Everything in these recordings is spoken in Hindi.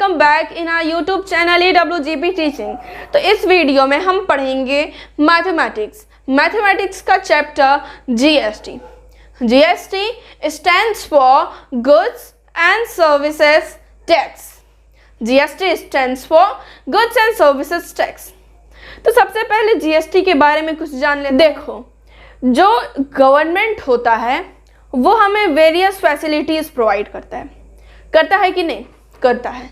Welcome back in our YouTube channel AWGP teaching. तो इस वीडियो में हम पढ़ेंगे मैथमेटिक्स का chapter GST। GST stands for goods and services tax. GST stands for goods and services tax. तो सबसे पहले GST के बारे में कुछ जान ले। देखो, जो गवर्नमेंट होता है वो हमें वेरियस फैसिलिटीज़ प्रोवाइड करता है कि नहीं? करता है।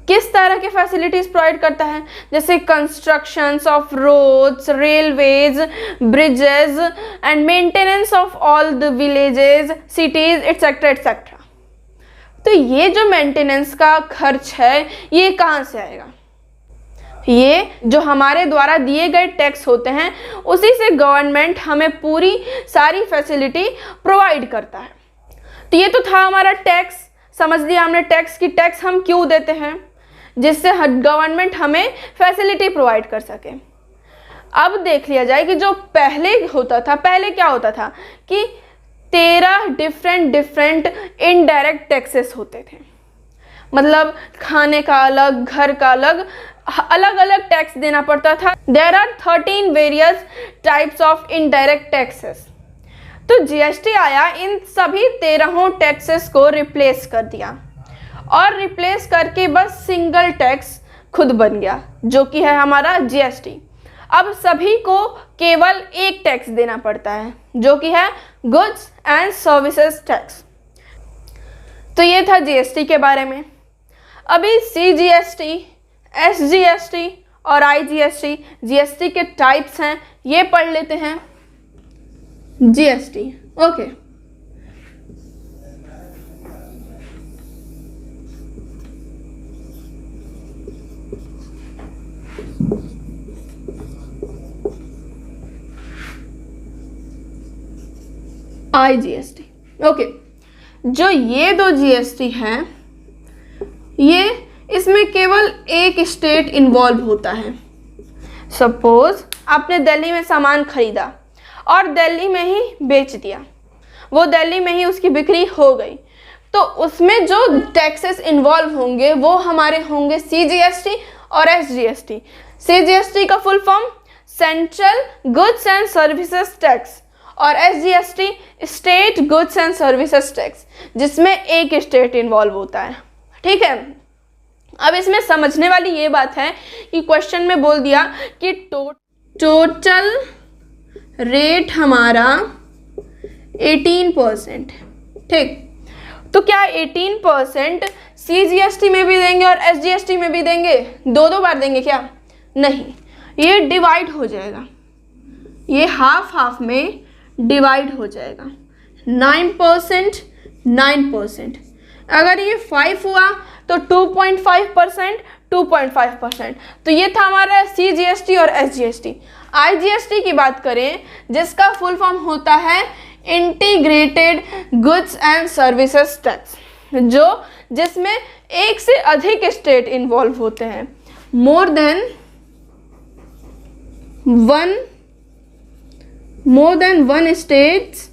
किस तरह के फैसिलिटीज़ प्रोवाइड करता है? जैसे constructions of roads, railways, bridges and maintenance of all the villages, cities etcetera etcetera. तो ये जो मेंटेनेंस का खर्च है ये कहाँ से आएगा? ये जो हमारे द्वारा दिए गए टैक्स होते हैं उसी से गवर्नमेंट हमें पूरी सारी फैसिलिटी प्रोवाइड करता है। तो ये तो था हमारा टैक्स। समझ लिया हमने टैक्स की टैक्स हम क्यों देते हैं, जिससे गवर्नमेंट हमें फैसिलिटी प्रोवाइड कर सके। अब देख लिया जाए कि जो पहले क्या होता था कि 13 डिफरेंट इनडायरेक्ट टैक्सेस होते थे। मतलब खाने का अलग, घर का अलग अलग टैक्स देना पड़ता था। There are 13 various types of indirect taxes. तो GST आया, इन सभी 13 टैक्सेस को रिप्लेस कर दिया और रिप्लेस करके बस सिंगल टैक्स खुद बन गया जो कि है हमारा GST। अब सभी को केवल एक टैक्स देना पड़ता है जो कि है गुड्स एंड सर्विसेज टैक्स। तो ये था GST के बारे में। अभी CGST, SGST और IGST GST के टाइप्स हैं, ये पढ़ लेते हैं। GST, okay. IGST, okay. जो ये दो GST हैं, ये इसमें केवल एक स्टेट इन्वॉल्व होता है। सपोज आपने दिल्ली में सामान खरीदा और दिल्ली में ही बेच दिया, वो दिल्ली में ही उसकी बिक्री हो गई, तो उसमें जो टैक्सेस इन्वॉल्व होंगे वो हमारे होंगे CGST और SGST। CGST का full form central goods and services tax और SGST state goods and services tax, जिसमें एक स्टेट इन्वॉल्व होता है। ठीक है। अब इसमें समझने वाली ये बात है कि क्वेश्चन में बोल दिया कि टोटल रेट हमारा 18%। ठीक, तो क्या 18% CGST में भी देंगे और SGST में भी देंगे? दो बार देंगे क्या? नहीं, ये डिवाइड हो जाएगा, ये हाफ में डिवाइड हो जाएगा। 9%, 9%। अगर ये 5 हुआ तो 2.5%, 2.5%। तो ये था हमारा CGST और SGST। IGST की बात करें जिसका फुल फॉर्म होता है integrated goods and services tax, जिसमें एक से अधिक स्टेट इन्वॉल्व होते हैं। More than one states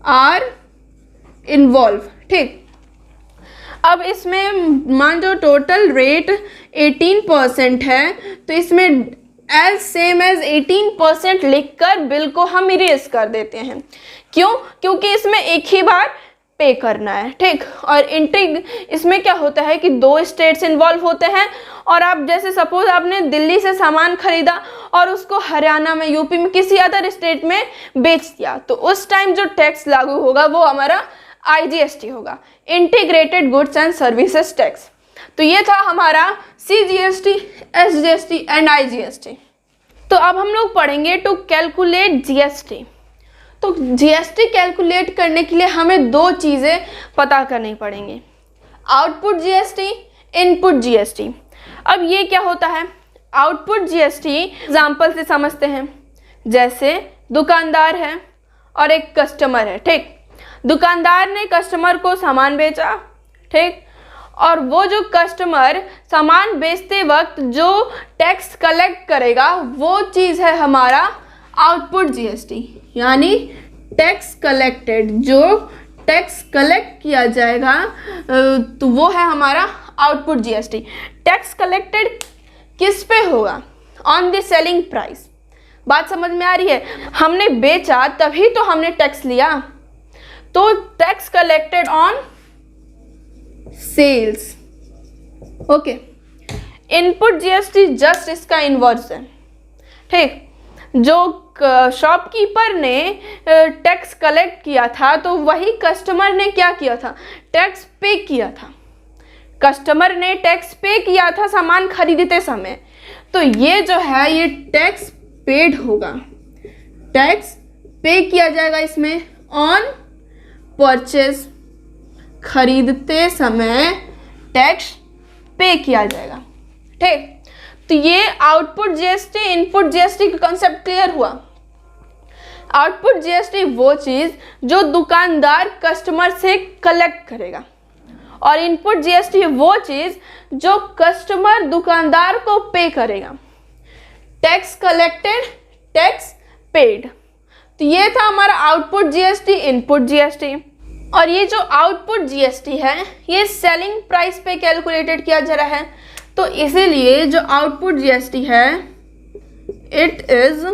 are involve. ठीक, अब इसमें मान जो टोटल रेट 18% है तो इसमें एज सेम एज 18% लिखकर बिल को हम इरेज कर देते हैं। क्यों? क्योंकि इसमें एक ही बार पे करना है। ठीक, और इसमें क्या होता है कि 2 स्टेट्स इन्वॉल्व होते हैं और आप जैसे सपोज आपने दिल्ली से सामान खरीदा और उसको हरियाणा में, यूपी में, किसी अदर स्टेट में बेच दिया, तो उस टाइम जो टैक्स लागू होगा वो हमारा IGST होगा, integrated goods and services tax. तो ये था हमारा CGST, SGST एंड IGST। तो अब हम लोग पढ़ेंगे टू कैलकुलेट GST। तो GST कैलकुलेट करने के लिए हमें 2 चीज़ें पता करनी पड़ेंगी, आउटपुट GST, इनपुट GST। अब ये क्या होता है? आउटपुट GST एग्जाम्पल से समझते हैं। जैसे दुकानदार है और एक कस्टमर है। ठीक, दुकानदार ने कस्टमर को सामान बेचा। ठीक, और वो जो कस्टमर सामान बेचते वक्त जो टैक्स कलेक्ट करेगा वो चीज़ है हमारा आउटपुट GST, यानी टैक्स कलेक्टेड। जो टैक्स कलेक्ट किया जाएगा तो वो है हमारा आउटपुट जीएसटी। टैक्स कलेक्टेड किस पे होगा? On the selling price. बात समझ में आ रही है? हमने बेचा तभी तो हमने टैक्स लिया, तो tax collected on sales. Okay, input GST just इसका इन्वर्स है। ठीक, जो शॉपकीपर ने टैक्स कलेक्ट किया था तो वही कस्टमर ने क्या किया था? टैक्स पे किया था। कस्टमर ने टैक्स पे किया था सामान खरीदते समय, तो ये जो है ये टैक्स पेड होगा। टैक्स पे किया जाएगा इसमें ऑन परचेज, खरीदते समय टैक्स पे किया जाएगा। ठीक, तो ये आउटपुट जीएसटी इनपुट जीएसटी का कॉन्सेप्ट क्लियर हुआ। आउटपुट जीएसटी वो चीज़ जो दुकानदार कस्टमर से कलेक्ट करेगा, और इनपुट जीएसटी वो चीज़ जो कस्टमर दुकानदार को पे करेगा। Tax collected, tax paid. तो ये था हमारा आउटपुट जीएसटी इनपुट जीएसटी। और ये जो आउटपुट जीएसटी है ये सेलिंग प्राइस पे कैलकुलेटेड किया जा रहा है, तो इसीलिए जो आउटपुट जीएसटी है it is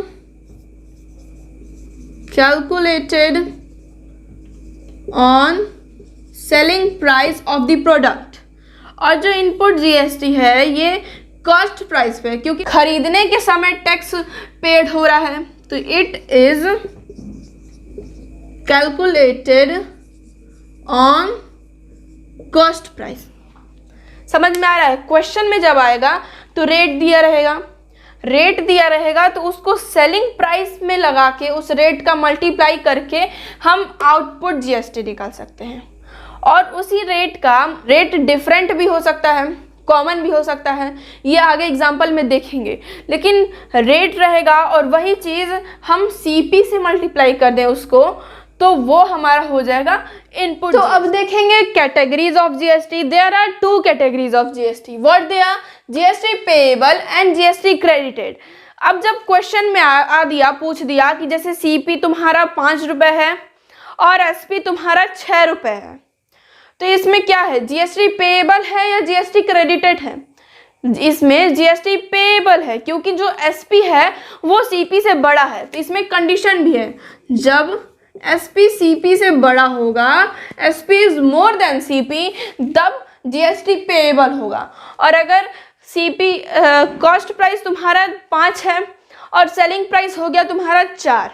calculated on selling price of the product. और जो इनपुट जीएसटी है ये कॉस्ट प्राइस पे, क्योंकि खरीदने के समय टैक्स पेड हो रहा है, तो it is calculated on cost price. समझ में आ रहा है? क्वेश्चन में जब आएगा तो रेट दिया रहेगा तो उसको सेलिंग प्राइस में लगा के उस रेट का मल्टीप्लाई करके हम आउटपुट जीएसटी निकाल सकते हैं। और उसी रेट का रेट डिफरेंट भी हो सकता है, कॉमन भी हो सकता है, ये आगे एग्जांपल में देखेंगे। लेकिन रेट रहेगा और वही चीज़ हम सीपी से मल्टीप्लाई कर दें उसको, तो वो हमारा हो जाएगा इनपुट। तो अब देखेंगे categories of GST. There are 2 categories of GST. What they are? GST payable and GST credited. अब जब क्वेश्चन में पूछ दिया कि जैसे सीपी तुम्हारा 5 रुपये है और एसपी तुम्हारा 6 रुपये है, तो इसमें क्या है? जीएसटी पेएबल है या जीएसटी क्रेडिटेड है? इसमें जीएसटी पेएबल है, क्योंकि जो एसपी है वो सीपी से बड़ा है। तो इसमें कंडीशन भी है, जब एसपी सीपी से बड़ा होगा, SP is more than CP, तब जीएसटी पेएबल होगा। और अगर सीपी कॉस्ट प्राइस तुम्हारा 5 है और सेलिंग प्राइस हो गया तुम्हारा 4,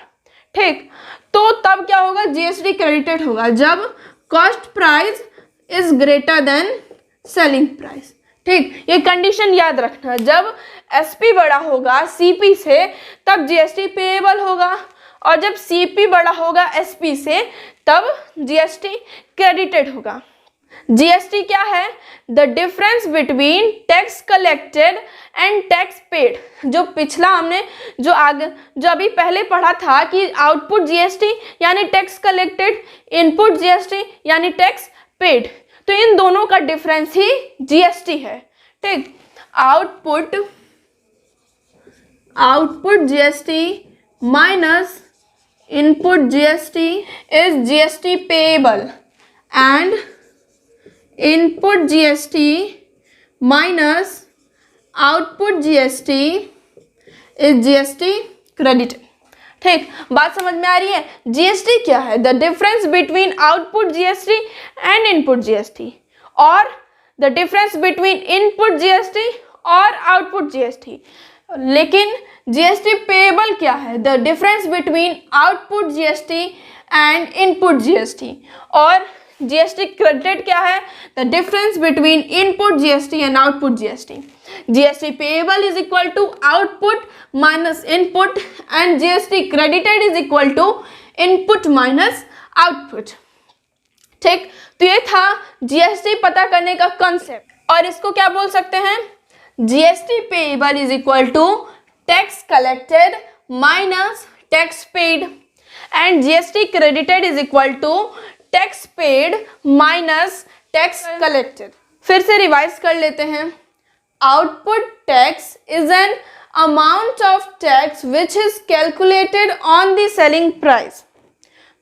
ठीक, तो तब क्या होगा? जीएसटी क्रेडिटेड होगा, जब cost price is greater than selling price. ठीक, ये कंडीशन याद रखना, जब एसपी बड़ा होगा सीपी से तब जीएसटी पेएबल होगा, और जब सीपी बड़ा होगा एसपी से तब जीएसटी क्रेडिटेड होगा। जीएसटी क्या है? The difference between tax collected and tax paid. जो पिछला हमने जो अभी पहले पढ़ा था कि आउटपुट जीएसटी यानी टैक्स कलेक्टेड, इनपुट जीएसटी यानी टैक्स पेड, तो इन दोनों का डिफरेंस ही जीएसटी है। ठीक, output GST minus input GST is GST payable and input GST minus output GST is GST credited। ठीक, बात समझ में आ रही है? GST क्या है? The difference between output GST and input GST, और the difference between input GST और आउटपुट GST। लेकिन जीएसटी पेएबल क्या है? The difference between output GST and input GST. और जीएसटी क्रेडिटेड क्या है? The difference between input GST and output GST. GST payable is equal to output minus input and GST credited is equal to input minus output. ठीक, तो ये था जीएसटी पता करने का कॉन्सेप्ट। और इसको क्या बोल सकते हैं? GST payable is equal to tax collected minus tax paid, and GST credited is equal to tax paid minus tax collected. फिर से रिवाइज कर लेते हैं। Output tax is an amount of tax which is calculated on the selling price.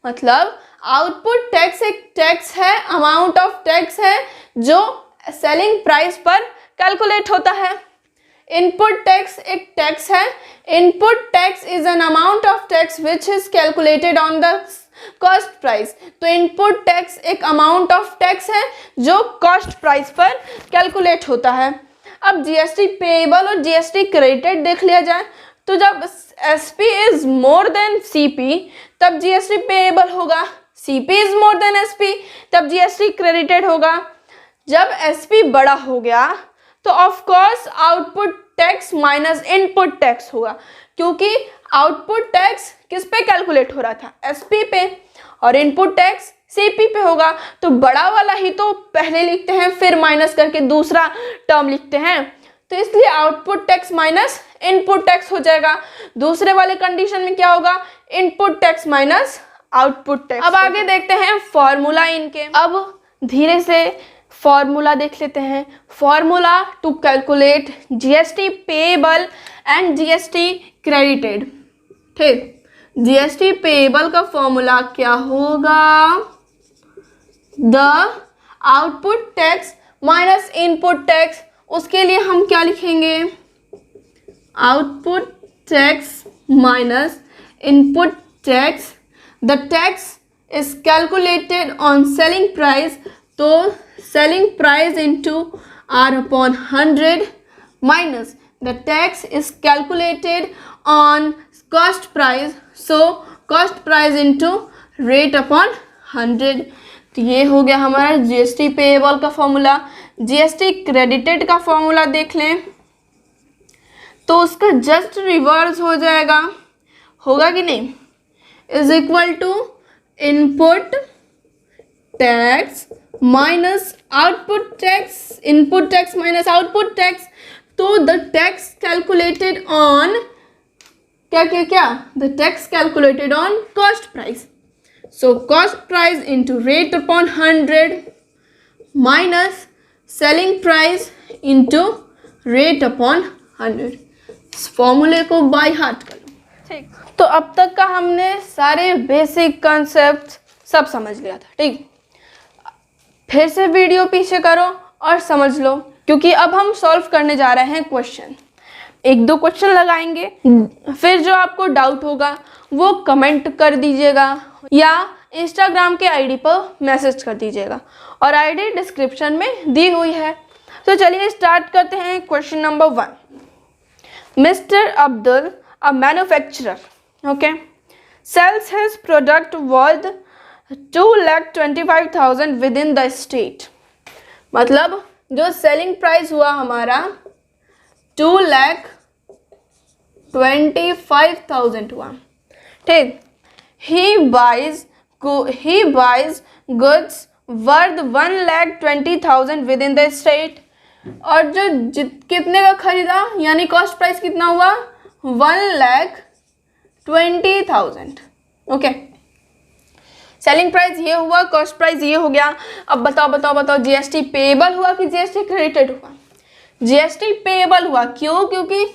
मतलब आउटपुट टैक्स एक टैक्स है, अमाउंट ऑफ टैक्स है जो सेलिंग प्राइस पर कैलकुलेट होता है। इनपुट टैक्स एक टैक्स है। Input tax is an amount of tax which is calculated on the cost price. तो इनपुट टैक्स एक अमाउंट ऑफ टैक्स है जो कॉस्ट प्राइस पर कैलकुलेट होता है। अब जीएसटी पेएबल और जीएसटी क्रेडिटेड देख लिया जाए, तो जब SP is more than CP तब जीएसटी पेएबल होगा, CP is more than SP तब जीएसटी क्रेडिटेड होगा। जब एसपी बड़ा हो गया तो of course output tax minus input tax होगा, क्योंकि आउटपुट टैक्स किस पे कैलकुलेट हो रहा था, एसपी पे, और इनपुट टैक्स सीपी पे होगा। तो बड़ा वाला ही तो पहले लिखते हैं फिर माइनस करके दूसरा टर्म लिखते हैं, तो इसलिए output tax minus input tax हो जाएगा। दूसरे वाले कंडीशन में क्या होगा, input tax minus output tax. अब आगे देखते हैं फॉर्मूला इनके। अब धीरे से फॉर्मूला देख लेते हैं। Formula to calculate GST payable and GST credited. ठीक, जीएसटी पेएबल का फॉर्मूला क्या होगा, the output tax minus input tax. उसके लिए हम क्या लिखेंगे, output tax minus input tax. The tax is calculated on selling price, तो selling price into R upon 100 minus the tax is calculated on cost price, so cost price into rate upon 100। तो ये हो गया हमारा जीएसटी पेएबल का फॉर्मूला। जीएसटी क्रेडिटेड का फॉर्मूला देख लें तो उसका जस्ट रिवर्स हो जाएगा, होगा कि नहीं, is equal to input tax minus output tax, input tax minus output tax. तो द टैक्स कैलकुलेटेड ऑन क्या the tax calculated on cost price, so cost price into rate upon 100 minus selling price into rate upon 100। इस फॉर्मूले को बाय हार्ट कर लो। ठीक, तो अब तक का हमने सारे बेसिक कॉन्सेप्ट सब समझ लिया था। ठीक, फिर से वीडियो पीछे करो और समझ लो, क्योंकि अब हम सॉल्व करने जा रहे हैं क्वेश्चन। एक दो क्वेश्चन लगाएंगे, फिर जो आपको डाउट होगा वो कमेंट कर दीजिएगा या इंस्टाग्राम के आईडी पर मैसेज कर दीजिएगा, और आईडी डिस्क्रिप्शन में दी हुई है। तो चलिए स्टार्ट करते हैं। Question number 1, mister Abdul, a manufacturer, okay, sells his product worth 2,25,000 within the state. मतलब जो सेलिंग प्राइस हुआ हमारा 2,25,000 हुआ। ठीक, he buys goods worth 1,20,000 within the state. और जो कितने का खरीदा, यानी कॉस्ट प्राइस कितना हुआ, 1,20,000। ओके, सेलिंग प्राइस ये हुआ, कॉस्ट प्राइस ये हो गया। अब बताओ जीएसटी पेएबल हुआ कि जीएसटी क्रेडिटेड हुआ? जीएसटी पेएबल हुआ। क्यों? क्योंकि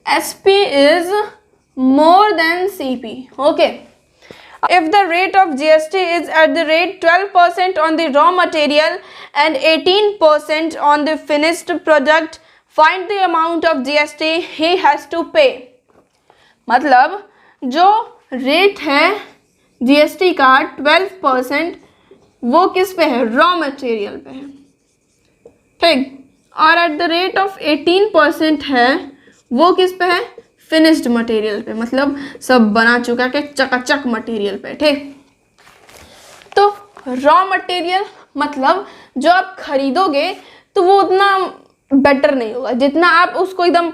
SP is more than CP. Okay, if the rate of GST is at the rate 12% on the raw material and 18% on the finished product, find the amount of GST he has to pay। मतलब जो रेट है जीएसटी का 12% वो किस पे है, रॉ मटेरियल पे है। ठीक, और एट द रेट ऑफ 18% है वो किस पे है, फिनिश्ड मटेरियल पे, मतलब सब बना चुका के चकाचक मटेरियल पे। ठीक, तो रॉ मटेरियल मतलब जो आप खरीदोगे तो वो उतना बेटर नहीं होगा जितना आप उसको एकदम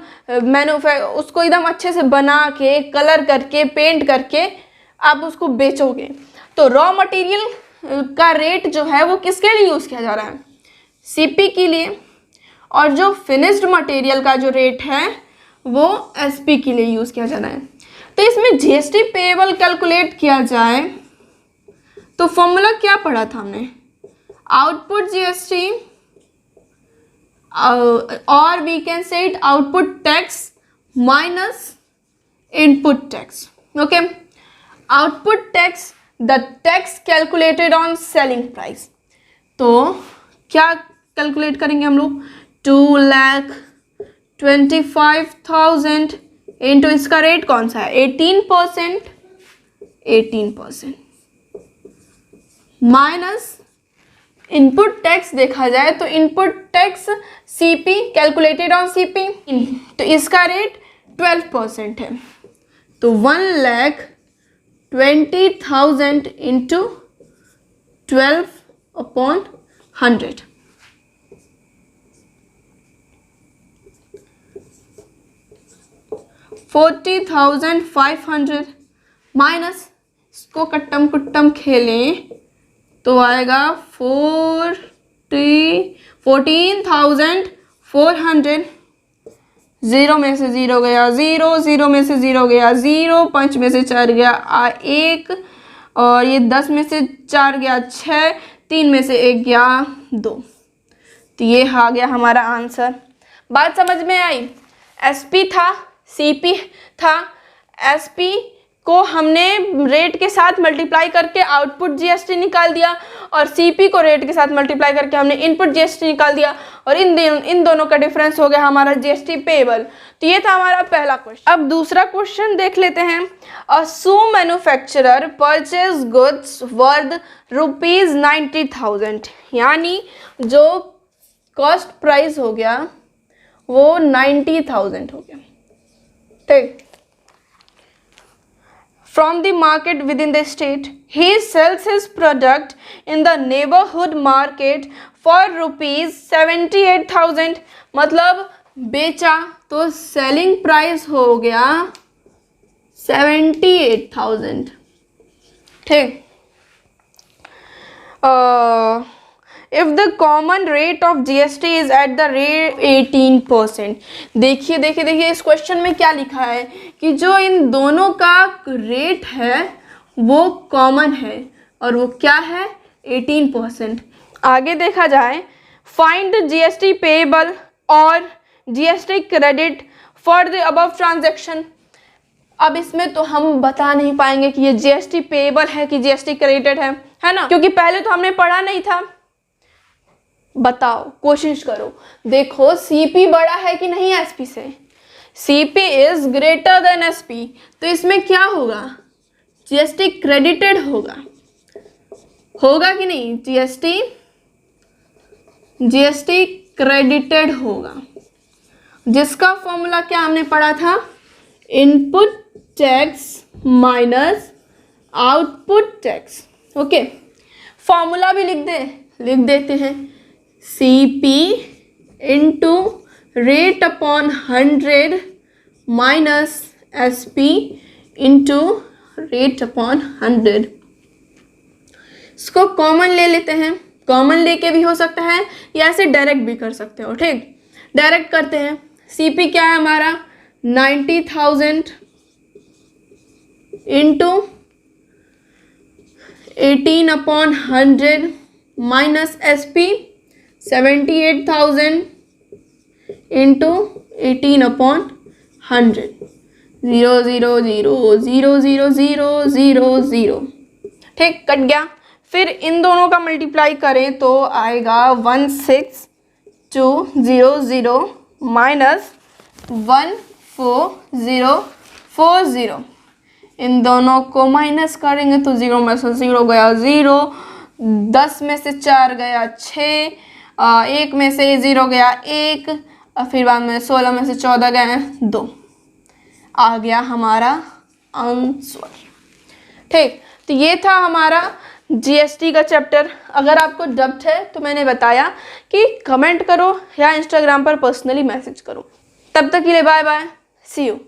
उसको एकदम अच्छे से बना के, कलर करके, पेंट करके आप उसको बेचोगे। तो रॉ मटेरियल का रेट जो है वो किसके लिए यूज़ किया जा रहा है, सीपी के लिए, और जो फिनिश्ड मटेरियल का जो रेट है वो एसपी के लिए यूज़ किया जाना है। तो इसमें जीएसटी पेएबल कैलकुलेट किया जाए तो फॉर्मूला क्या पढ़ा था हमने, आउटपुट जीएसटी, और we can say it output tax minus input tax. Okay, output tax the tax calculated on selling price. तो क्या कैलकुलेट करेंगे हम लोग 2,25,000 इंटू इसका रेट कौन सा है 18%, 18% माइनस इनपुट टैक्स देखा जाए तो input tax CP calculated on CP, तो इसका रेट 12% है, तो 1,20,000 इंटू 12/100 40,500 माइनस इसको कट्टम कुट्टम खेलें तो आएगा 14,400, 0 में से 0 गया 0, 0 में से 0 गया 0, 5 में से 4 गया 1, और ये 10 में से 4 गया 6, 3 में से 1 गया 2, तो ये आ गया हमारा आंसर। बात समझ में आई? एसपी था, सीपी था, एसपी को हमने रेट के साथ मल्टीप्लाई करके आउटपुट जीएसटी निकाल दिया और सीपी को रेट के साथ मल्टीप्लाई करके हमने इनपुट जीएसटी निकाल दिया, और इन दोनों का डिफरेंस हो गया हमारा जीएसटी पेएबल। तो ये था हमारा पहला क्वेश्चन। अब दूसरा क्वेश्चन देख लेते हैं। अ शू मैन्युफैक्चरर परचेज गुड्स वर्थ ₹90,000, यानी जो कॉस्ट प्राइस हो गया वो 90,000 हो गया, ठीक। From the market within the state, he sells his product in the neighborhood market for ₹78,000, मतलब बेचा तो सेलिंग प्राइस हो गया 78,000, ठीक। If the common rate of GST is at the rate 18%, देखिए इस क्वेश्चन में क्या लिखा है कि जो इन दोनों का रेट है वो कॉमन है और वो क्या है 18%। आगे देखा जाए, फाइंड जीएसटी पेएबल और GST credit for the above transaction. अब इसमें तो हम बता नहीं पाएंगे कि ये जीएसटी पेएबल है कि जीएसटी क्रेडिटेड है ना, क्योंकि पहले तो हमने पढ़ा नहीं था। बताओ, कोशिश करो, देखो सीपी बड़ा है कि नहीं एसपी से, CP is greater than SP, तो इसमें क्या होगा जीएसटी क्रेडिटेड होगा कि नहीं, जीएसटी क्रेडिटेड होगा, जिसका फॉर्मूला क्या हमने पढ़ा था, input tax minus output tax. Okay, formula भी लिख देते हैं, CP into rate upon 100 minus SP into rate upon 100। इसको कॉमन ले लेते हैं, कॉमन लेके भी हो सकता है या ऐसे डायरेक्ट भी कर सकते हो, ठीक। डायरेक्ट करते हैं, सीपी क्या है हमारा 90,000 इंटू 18/100 माइनस एसपी 78,000 इंटू 18/100, 0 0 0 0 0 0 0 0, ठीक, कट गया। फिर इन दोनों का मल्टीप्लाई करें तो आएगा 16200 माइनस 14040, इन दोनों को माइनस करेंगे तो 0 में से 0 गया 0, 10 में से 4 गया 6, 1 में से 0 गया 1, और फिर बाद में 16 में से 14 गए 2, आ गया हमारा आंसर, ठीक। तो ये था हमारा जीएसटी का चैप्टर। अगर आपको डाउट है तो मैंने बताया कि कमेंट करो या इंस्टाग्राम पर पर्सनली मैसेज करो। तब तक के लिए बाय बाय, सी यू।